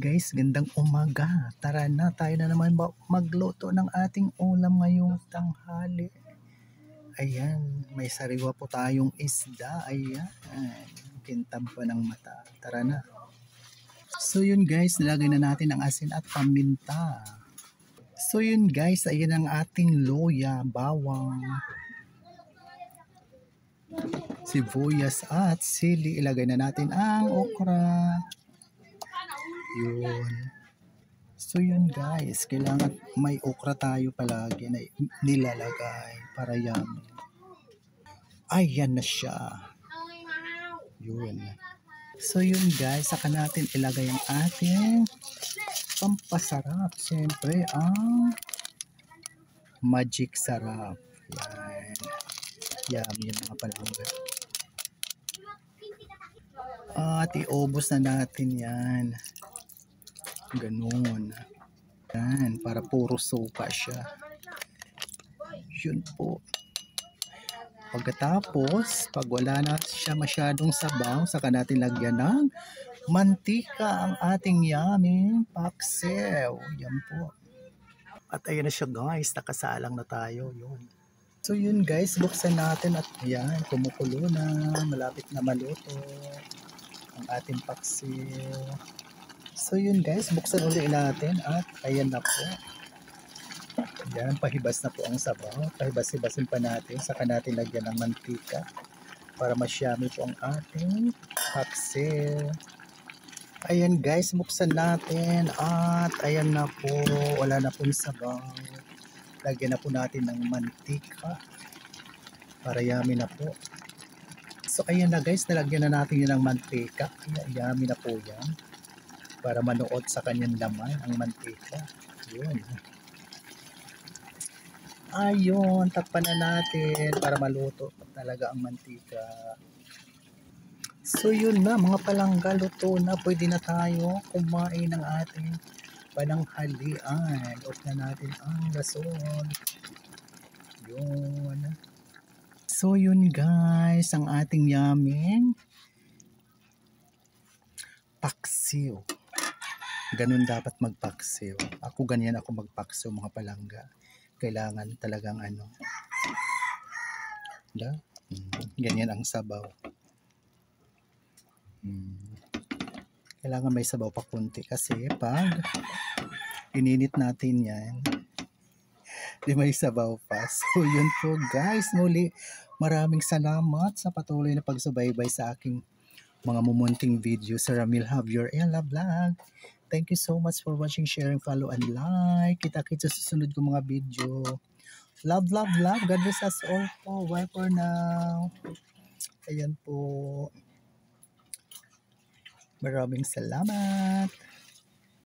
guys, gandang umaga. Tara na, tayo na naman magluto ng ating ulam ngayong tanghali. Ayan, may sariwa po tayong isda. Ayan, kintab pa ng mata. Tara na. So yun guys, nilagay na natin ang asin at paminta. So yun guys, ayan ang ating loya, bawang, sibuyas at sili. Ilagay na natin ang okra. Yun. So yun guys, kailangan may okra tayo palagi na nilalagay para yummy. Ayan na siya. Yun. So yun guys, saka natin ilagay ang ating pampasarap. Siyempre ang magic sarap. Yan. Yummy yung mga palangga. At iubos na natin yan. Ganun. Yan, para puro sopa siya. Yun po. Pagkatapos, pag wala na siya masyadong sabaw, saka natin lagyan ng mantika ang ating yummy paksiw. Yan po. At ayan na siya guys, nakasalang na tayo. Yun. So yun guys, buksan natin at yan, kumukulo na, malapit na maluto ang ating paksiw. So yun guys, buksan ulit natin at ayan na po. Yan, pahibas na po ang sabaw. Pahibas-hibasin pa natin. Saka natin lagyan ng mantika para masyami po ang ating paksiw. Ayan guys, buksan natin at ayan na po. Wala na po yung sabaw. Lagyan na po natin ng mantika para yummy na po. So ayan na guys, nalagyan na natin yun ng mantika. Yummy na po yan. Para manuot sa kanyang laman ang mantika. Yun. Ayun, takpan na natin para maluto talaga ang mantika. So yun na mga palangga, luto na. Pwede na tayo kumain ng ating pananghalian. Off na natin ang gasol. Yun. So yun guys, ang ating yummy paksiw. Ganun dapat magpaksiw. Ako ganyan ako magpaksiw mga palangga. Kailangan talagang ano. Ganyan ang sabaw. Kailangan may sabaw pa kunti kasi pag ininit natin yan, di may sabaw pa. So yun po guys, muli maraming salamat sa patuloy na pagsubaybay sa aking mga mumunting video sa Ramil Javier Ella Vlog. Thank you so much for watching, sharing, follow, and like. Kita-kita sa susunod kong mga video. Love, love, love. God bless us all po. Bye for now. Ayan po. Maraming salamat.